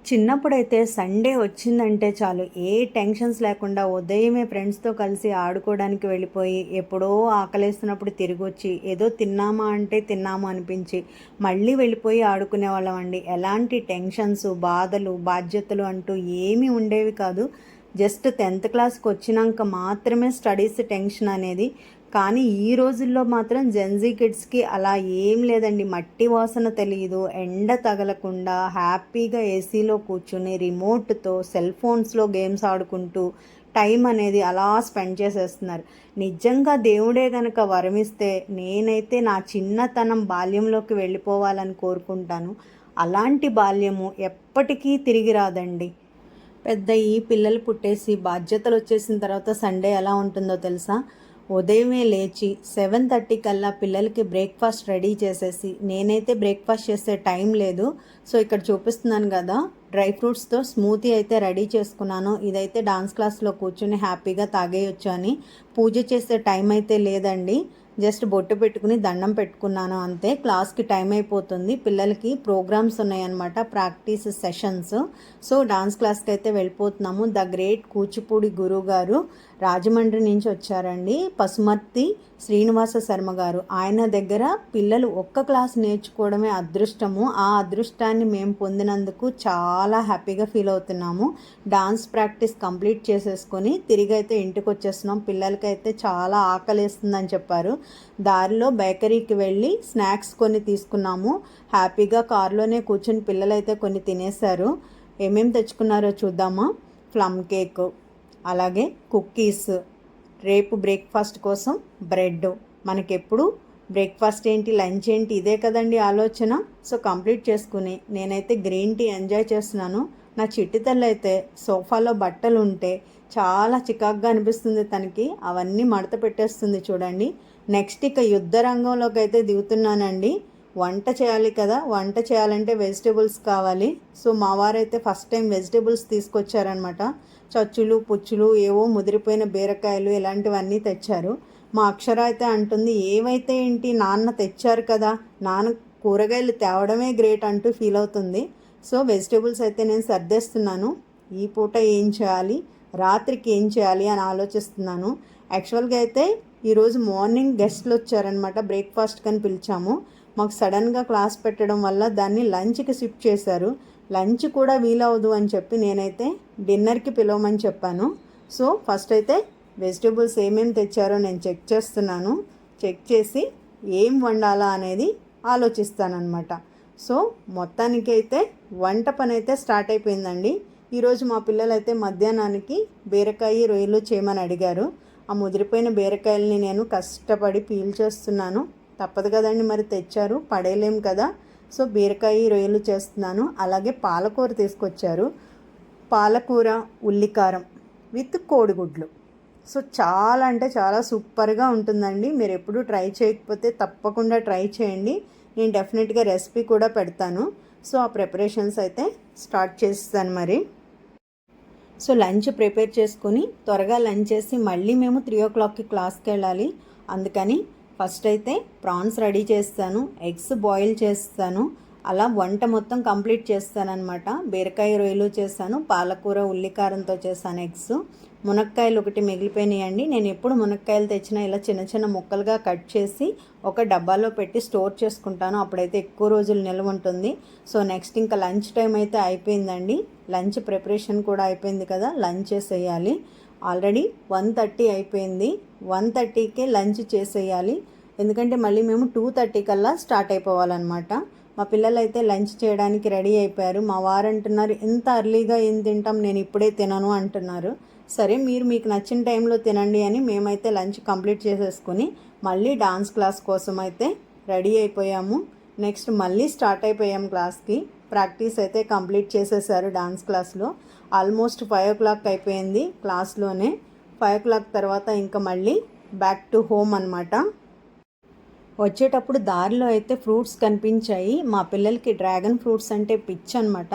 చిన్నప్పుడైతే సండే వచ్చిందంటే చాలు ఏ టెన్షన్స్ లేకుండా ఉదయమే ఫ్రెండ్స్తో కలిసి ఆడుకోవడానికి వెళ్ళిపోయి ఎప్పుడో ఆకలేస్తున్నప్పుడు తిరిగి వచ్చి ఏదో తిన్నామా అంటే తిన్నామా అనిపించి మళ్ళీ వెళ్ళిపోయి ఆడుకునేవాళ్ళం అండి. ఎలాంటి టెన్షన్స్, బాధలు, బాధ్యతలు అంటూ ఏమీ ఉండేవి కాదు. జస్ట్ 10th క్లాస్కి వచ్చినాక మాత్రమే స్టడీస్ టెన్షన్ అనేది. కానీ ఈ రోజుల్లో మాత్రం జెన్జీ కిడ్స్కి అలా ఏం లేదండి. మట్టి వాసన తెలియదు, ఎండ తగలకుండా హ్యాపీగా ఏసీలో కూర్చుని రిమోట్తో సెల్ ఫోన్స్లో గేమ్స్ ఆడుకుంటూ టైం అనేది అలా స్పెండ్ చేసేస్తున్నారు. నిజంగా దేవుడే గనక వరమిస్తే నేనైతే నా చిన్నతనం బాల్యంలోకి వెళ్ళిపోవాలని కోరుకుంటాను. అలాంటి బాల్యము ఎప్పటికీ తిరిగి రాదండి. పెద్ద ఈ పిల్లలు పుట్టేసి బాధ్యతలు వచ్చేసిన తర్వాత సండే ఎలా ఉంటుందో తెలుసా? ఉదయమే లేచి 7:30 కల్లా పిల్లలకి బ్రేక్ఫాస్ట్ రెడీ చేసేసి, నేనైతే బ్రేక్ఫాస్ట్ చేసే టైం లేదు. సో ఇక్కడ చూపిస్తున్నాను కదా, డ్రై ఫ్రూట్స్తో స్మూతీ అయితే రెడీ చేసుకున్నాను. ఇదైతే డాన్స్ క్లాస్లో కూర్చుని హ్యాపీగా తాగేయొచ్చు అని. పూజ చేసే టైం అయితే లేదండి. జస్ట్ బొట్టు పెట్టుకుని దండం పెట్టుకున్నాను అంతే. క్లాస్కి టైం అయిపోతుంది. పిల్లలకి ప్రోగ్రామ్స్ ఉన్నాయన్నమాట, ప్రాక్టీస్ సెషన్స్. సో డాన్స్ క్లాస్కి అయితే వెళ్ళిపోతున్నాము. ద గ్రేట్ కూచిపూడి గురువు గారు రాజమండ్రి నుంచి వచ్చారండి, పసుమర్తి శ్రీనివాస శర్మ గారు. ఆయన దగ్గర పిల్లలు ఒక్క క్లాస్ నేర్చుకోవడమే అదృష్టము. ఆ అదృష్టాన్ని మేము పొందినందుకు చాలా హ్యాపీగా ఫీల్ అవుతున్నాము. డాన్స్ ప్రాక్టీస్ కంప్లీట్ చేసేసుకొని తిరిగి అయితే ఇంటికి వచ్చేస్తున్నాం. పిల్లలకైతే చాలా ఆకలిస్తుందని చెప్పారు. దారిలో బేకరీకి వెళ్ళి స్నాక్స్ కొన్ని తీసుకున్నాము. హ్యాపీగా కారులోనే కూర్చొని పిల్లలైతే కొన్ని తినేశారు. ఏమేమి తెచ్చుకున్నారో చూద్దామా? ప్లమ్ కేక్, అలాగే కుక్కీస్, రేపు బ్రేక్ఫాస్ట్ కోసం బ్రెడ్. మనకెప్పుడు బ్రేక్ఫాస్ట్ ఏంటి, లంచ్ ఏంటి, ఇదే కదండి ఆలోచన. సో కంప్లీట్ చేసుకుని నేనైతే గ్రీన్ టీ ఎంజాయ్ చేస్తున్నాను. నా చిట్టి తల్లి అయితే సోఫాలో బట్టలు ఉంటే చాలా చికాగ్గా అనిపిస్తుంది తనకి. అవన్నీ మడత పెట్టేస్తుంది చూడండి. నెక్స్ట్ ఇక యుద్ధ రంగంలోకి అయితే దిగుతున్నానండి. వంట చేయాలి కదా, వంట చేయాలంటే వెజిటేబుల్స్ కావాలి. సో మా వారైతే ఫస్ట్ టైం వెజిటేబుల్స్ తీసుకొచ్చారనమాట. చచ్చులు పుచ్చులు, ఏవో ముదిరిపోయిన బీరకాయలు, ఇలాంటివన్నీ తెచ్చారు. మా అక్షర అయితే అంటుంది, ఏమైతే ఏంటి నాన్న తెచ్చారు కదా, నాన్న కూరగాయలు తేవడమే గ్రేట్ అంటూ ఫీల్ అవుతుంది. సో వెజిటేబుల్స్ అయితే నేను సర్దేస్తున్నాను. ఈ పూట ఏం చేయాలి, రాత్రికి ఏం చేయాలి అని ఆలోచిస్తున్నాను. యాక్చువల్గా అయితే ఈరోజు మార్నింగ్ గెస్ట్లు వచ్చారనమాట, బ్రేక్ఫాస్ట్ కని పిలిచాము. మాకు సడన్గా క్లాస్ పెట్టడం వల్ల దాన్ని లంచ్కి షిఫ్ట్ చేశారు. లంచ్ కూడా వీలవదు అని చెప్పి నేనైతే డిన్నర్కి పిలవమని చెప్పాను. సో ఫస్ట్ అయితే వెజిటేబుల్స్ ఏమేమి తెచ్చారో నేను చెక్ చేస్తున్నాను. చెక్ చేసి ఏం వండాలా అనేది ఆలోచిస్తానన్నమాట. సో మొత్తానికి అయితే వంట పని అయితే స్టార్ట్ అయిపోయిందండి. ఈరోజు మా పిల్లలైతే మధ్యాహ్నానికి బీరకాయ రొయ్యలు చేయమని అడిగారు. ఆ ముదిరిపోయిన బీరకాయలని నేను కష్టపడి పీల్ చేస్తున్నాను. తప్పదు కదండి, మరి తెచ్చారు, పడేయలేం కదా. సో బీరకాయ రొయ్యలు చేస్తున్నాను. అలాగే పాలకూర తీసుకొచ్చారు. పాలకూర ఉల్లికారం విత్ కోడిగుడ్లు. సో చాలా అంటే చాలా సూపర్గా ఉంటుందండి. మీరు ఎప్పుడూ ట్రై చేయకపోతే తప్పకుండా ట్రై చేయండి. నేను డెఫినెట్గా రెసిపీ కూడా పెడతాను. సో ఆ ప్రిపరేషన్స్ అయితే స్టార్ట్ చేస్తాను మరి. సో లంచ్ ప్రిపేర్ చేసుకొని త్వరగా లంచ్ చేసి మళ్ళీ మేము 3 o'clockకి క్లాస్కి వెళ్ళాలి. అందుకని ఫస్ట్ అయితే ప్రాన్స్ రెడీ చేస్తాను, ఎగ్స్ బాయిల్ చేస్తాను. అలా వంట మొత్తం కంప్లీట్ చేస్తానన్నమాట. బీరకాయ రొయ్యలు చేస్తాను, పాలకూర ఉల్లికారంతో చేస్తాను, ఎగ్స్. మునక్కాయలు ఒకటి మిగిలిపోయినాయండి. నేను ఎప్పుడు మునక్కాయలు తెచ్చినా ఇలా చిన్న చిన్న ముక్కలుగా కట్ చేసి ఒక డబ్బాలో పెట్టి స్టోర్ చేసుకుంటాను. అప్పుడైతే ఎక్కువ రోజులు నిల్వ ఉంటుంది. సో నెక్స్ట్ ఇంకా లంచ్ టైం అయితే అయిపోయిందండి. లంచ్ ప్రిపరేషన్ కూడా అయిపోయింది కదా, లంచ్ చేసేయాలి. ఆల్రెడీ 1:30 అయిపోయింది. 1:30కే లంచ్ చేసేయాలి. ఎందుకంటే మళ్ళీ మేము 2:30 కల్లా స్టార్ట్ అయిపోవాలన్నమాట. మా పిల్లలు అయితే లంచ్ చేయడానికి రెడీ అయిపోయారు. మా వారు అంటున్నారు, ఇంత అర్లీగా ఏం తింటాం, నేను ఇప్పుడే తినను అంటున్నారు. సరే మీరు మీకు నచ్చిన టైంలో తినండి అని మేమైతే లంచ్ కంప్లీట్ చేసేసుకొని మళ్ళీ డాన్స్ క్లాస్ కోసం అయితే రెడీ అయిపోయాము. నెక్స్ట్ మళ్ళీ స్టార్ట్ అయిపోయాం క్లాస్కి. ప్రాక్టీస్ అయితే కంప్లీట్ చేసేసారు డాన్స్ క్లాస్లో. ఆల్మోస్ట్ 5 o'clock అయిపోయింది క్లాస్లోనే. 5 o'clock తర్వాత ఇంకా మళ్ళీ బ్యాక్ టు హోమ్ అనమాట. వచ్చేటప్పుడు దారిలో అయితే ఫ్రూట్స్ కనిపించాయి. మా పిల్లలకి డ్రాగన్ ఫ్రూట్స్ అంటే పిచ్చి అనమాట.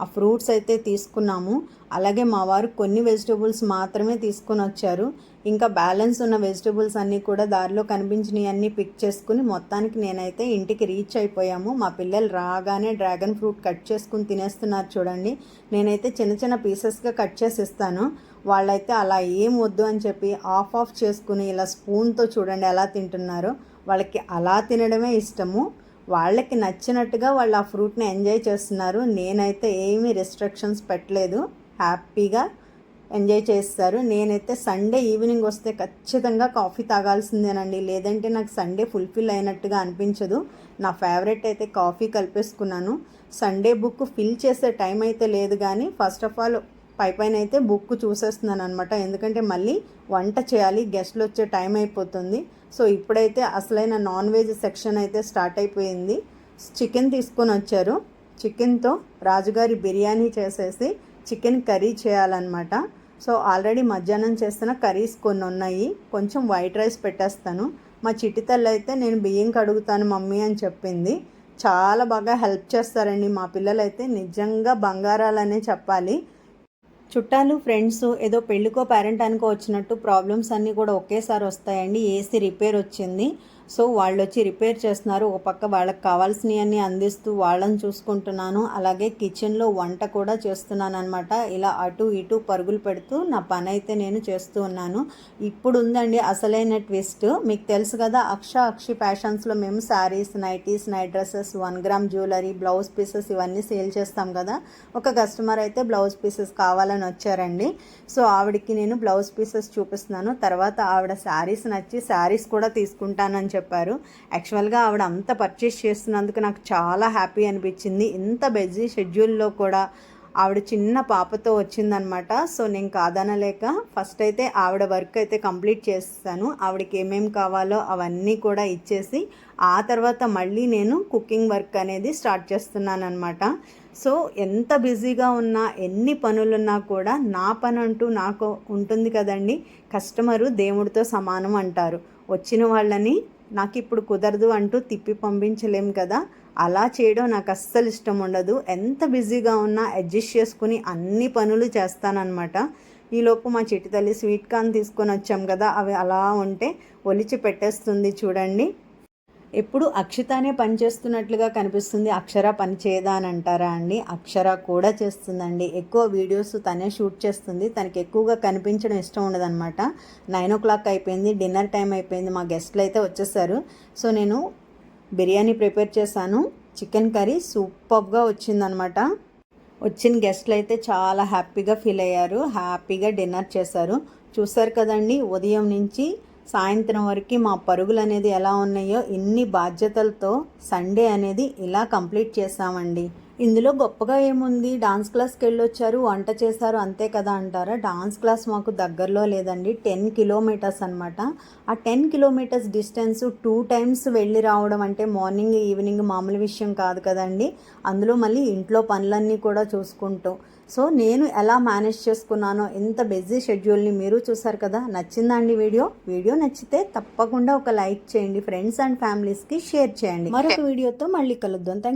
ఆ ఫ్రూట్స్ అయితే తీసుకున్నాము. అలాగే మా వారు కొన్ని వెజిటేబుల్స్ మాత్రమే తీసుకొని వచ్చారు. ఇంకా బ్యాలెన్స్ ఉన్న వెజిటేబుల్స్ అన్నీ కూడా దారిలో కనిపించినవి అన్నీ పిక్ చేసుకుని మొత్తానికి నేనైతే ఇంటికి రీచ్ అయిపోయాము. మా పిల్లలు రాగానే డ్రాగన్ ఫ్రూట్ కట్ చేసుకుని తినేస్తున్నారు చూడండి. నేనైతే చిన్న చిన్న పీసెస్గా కట్ చేసి ఇస్తాను. వాళ్ళైతే అలా ఏం వద్దు అని చెప్పి ఆఫ్ చేసుకుని ఇలా స్పూన్తో చూడండి ఎలా తింటున్నారో. వాళ్ళకి అలా తినడమే ఇష్టము. వాళ్ళకి నచ్చినట్టుగా వాళ్ళు ఆ ఫ్రూట్ని ఎంజాయ్ చేస్తున్నారు. నేనైతే ఏమీ రెస్ట్రిక్షన్స్ పెట్టలేదు, హ్యాపీగా ఎంజాయ్ చేస్తారు. నేనైతే సండే ఈవినింగ్ వస్తే ఖచ్చితంగా కాఫీ తాగాల్సిందేనండి, లేదంటే నాకు సండే ఫుల్ఫిల్ అయినట్టుగా అనిపించదు. నా ఫేవరెట్ అయితే కాఫీ కలిపేసుకున్నాను. సండే బుక్ ఫిల్ చేసే టైం అయితే లేదు, కానీ ఫస్ట్ ఆఫ్ ఆల్ పైన అయితే బుక్ చూసేస్తున్నాను అనమాట. ఎందుకంటే మళ్ళీ వంట చేయాలి, గెస్ట్లు వచ్చే టైం అయిపోతుంది. సో ఇప్పుడైతే అసలైన నాన్ వెజ్ సెక్షన్ అయితే స్టార్ట్ అయిపోయింది. చికెన్ తీసుకొని వచ్చారు. చికెన్తో రాజుగారి బిర్యానీ చేసేసి చికెన్ కర్రీ చేయాలన్నమాట. సో ఆల్రెడీ మధ్యాహ్నం చేస్తున్న కర్రీస్ కొన్ని ఉన్నాయి, కొంచెం వైట్ రైస్ పెట్టేస్తాను. మా చిట్టి తల్లి అయితే నేను బియ్యం కడుగుతాను మమ్మీ అని చెప్పింది. చాలా బాగా హెల్ప్ చేస్తారండి మా పిల్లలైతే, నిజంగా బంగారాలనే చెప్పాలి. చుట్టాలు ఫ్రెండ్స్ ఏదో పెళ్ళికో పేరెంటానికో వచ్చినట్టు ప్రాబ్లమ్స్ అన్నీ కూడా ఒకేసారి వస్తాయండి. ఏసీ రిపేర్ వచ్చింది, సో వాళ్ళు వచ్చి రిపేర్ చేస్తున్నారు. ఒక పక్క వాళ్ళకి కావాల్సినవన్నీ అందిస్తూ వాళ్ళని చూసుకుంటున్నాను. అలాగే కిచెన్లో వంట కూడా చేస్తున్నాను అనమాట. ఇలా అటు ఇటు పరుగులు పెడుతూ నా పని అయితే నేను చేస్తూ ఉన్నాను. ఇప్పుడు ఉందండి అసలైన ట్విస్ట్. మీకు తెలుసు కదా, అక్షి ఫ్యాషన్స్లో మేము saris, nighties, night dresses, 1 gram jewellery, blouse pieces ఇవన్నీ సేల్ చేస్తాం కదా. ఒక కస్టమర్ అయితే బ్లౌజ్ పీసెస్ కావాలని వచ్చారండి. సో ఆవిడకి నేను బ్లౌజ్ పీసెస్ చూపిస్తున్నాను. తర్వాత ఆవిడ శారీస్ నచ్చి శారీస్ కూడా తీసుకుంటానని చెప్పారు. యాక్చువల్గా ఆవిడ అంత పర్చేస్ చేస్తున్నందుకు నాకు చాలా హ్యాపీ అనిపించింది. ఇంత బిజీ షెడ్యూల్లో కూడా ఆవిడ చిన్న పాపతో వచ్చిందనమాట. సో నేను కాదనలేక ఫస్ట్ అయితే ఆవిడ వర్క్ అయితే కంప్లీట్ చేస్తాను. ఆవిడకి ఏమేమి కావాలో అవన్నీ కూడా ఇచ్చేసి ఆ తర్వాత మళ్ళీ నేను కుకింగ్ వర్క్ అనేది స్టార్ట్ చేస్తున్నాను అనమాట. సో ఎంత బిజీగా ఉన్నా, ఎన్ని పనులున్నా కూడా నా పని అంటూ నాకు ఉంటుంది కదండి. కస్టమరు దేవుడితో సమానం అంటారు. వచ్చిన వాళ్ళని నాకు ఇప్పుడు కుదరదు అంటూ తిప్పి పంపించలేం కదా. అలా చేయడం నాకు అస్సలు ఇష్టం ఉండదు. ఎంత బిజీగా ఉన్నా అడ్జస్ట్ చేసుకుని అన్ని పనులు చేస్తానన్నమాట. ఈలోపు మా చిట్టి తల్లి స్వీట్ కార్న్ తీసుకొని వచ్చాం కదా, అవి అలా ఉంటే ఒలిచి పెట్టేస్తుంది చూడండి. ఎప్పుడు అక్షితానే పని చేస్తున్నట్లుగా కనిపిస్తుంది, అక్షర పని చేయదా అని అంటారా అండి? అక్షర కూడా చేస్తుందండి. ఎక్కువ వీడియోస్ తనే షూట్ చేస్తుంది. తనకి ఎక్కువగా కనిపించడం ఇష్టం ఉండదన్నమాట. 9 o'clock అయిపోయింది, డిన్నర్ టైం అయిపోయింది. మా గెస్ట్లు అయితే వచ్చేసారు. సో నేను బిర్యానీ ప్రిపేర్ చేశాను. చికెన్ కర్రీ సూపర్గా వచ్చిందనమాట. వచ్చిన గెస్ట్లు అయితే చాలా హ్యాపీగా ఫీల్ అయ్యారు, హ్యాపీగా డిన్నర్ చేశారు. చూసారు కదండి, ఉదయం నుంచి సాయంత్రం వరకు మా పరుగులు అనేది ఎలా ఉన్నాయో. ఇన్ని బాధ్యతలతో సండే అనేది ఇలా కంప్లీట్ చేసామండి. ఇందులో గొప్పగా ఏముంది, డాన్స్ క్లాస్కి వెళ్ళొచ్చారు, వంట చేశారు, అంతే కదా అంటారా? డాన్స్ క్లాస్ మాకు దగ్గరలో లేదండి, 10 kilometers అనమాట. ఆ 10 kilometers డిస్టెన్స్ 2 times వెళ్ళి రావడం అంటే మార్నింగ్ ఈవినింగ్ మామూలు విషయం కాదు కదండి. అందులో మళ్ళీ ఇంట్లో పనులన్నీ కూడా చూసుకుంటూ. సో నేను ఎలా మేనేజ్ చేసుకున్నానో ఇంత బిజీ షెడ్యూల్ని మీరు చూసారు కదా. నచ్చిందా అండి వీడియో నచ్చితే తప్పకుండా ఒక లైక్ చేయండి, ఫ్రెండ్స్ అండ్ ఫ్యామిలీస్కి షేర్ చేయండి. మరొక వీడియోతో మళ్ళీ కలుద్దాం. Thank you.